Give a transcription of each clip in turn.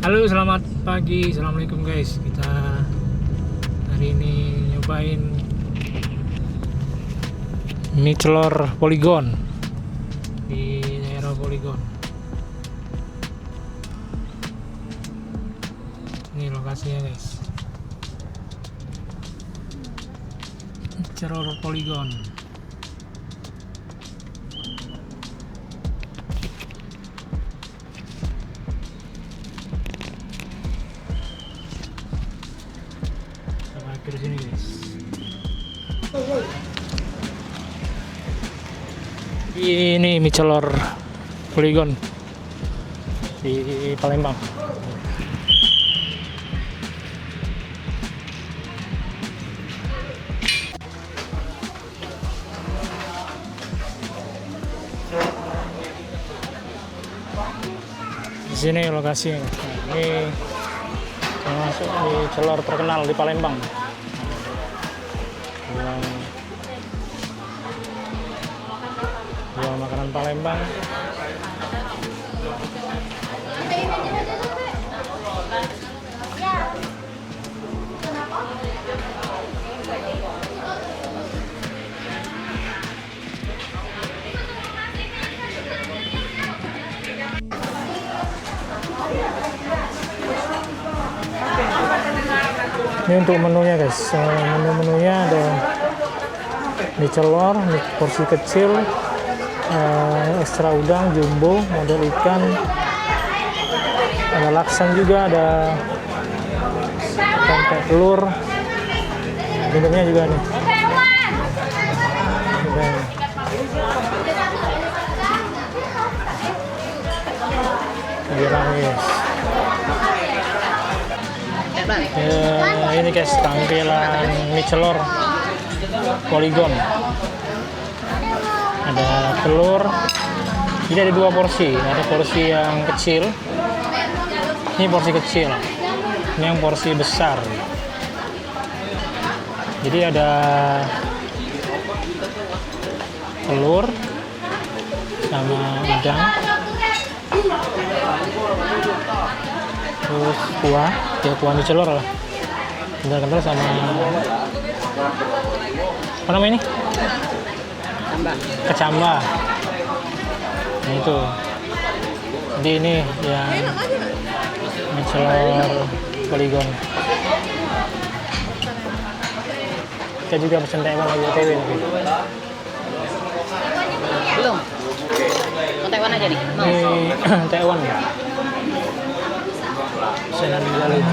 Halo, selamat pagi, assalamualaikum guys. Kita hari ini nyobain mie celor Polygon di daerah Polygon. Ini lokasinya guys, celor Polygon. Ke sini guys. Ini mie celor Polygon di Palembang. Di sini lokasinya. Ini termasuk mie celor terkenal di Palembang. Jual makanan Palembang. Ini untuk menunya guys. Menu-menunya ada mie celor, mie porsi kecil, ekstra udang, jumbo, model ikan, ada laksan juga, ada tempe telur, bentuknya juga nih. Ini guys tampilan mie celor Polygon. Ada telur. Ini ada dua porsi. Ada porsi yang kecil. Ini porsi kecil. Ini yang porsi besar. Jadi ada telur sama udang. Terus kuah, ya kuah mie celor lah. Kental-kental sama apa namanya ini? Kecambah. Nah itu. Jadi ini yang mie celor Polygon. Kita juga pesen Taiwan lagi OTW nanti. Belum. Mau Taiwan aja nih. Mau. Ini Taiwan ya. Pesanan Bali.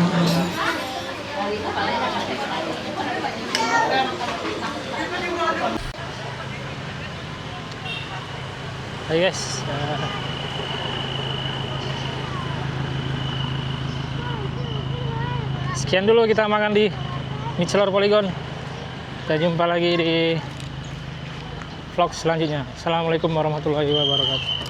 Hai guys, sekian dulu kita makan di mie celor Polygon. Kita jumpa lagi di vlog selanjutnya. Assalamualaikum warahmatullahi wabarakatuh.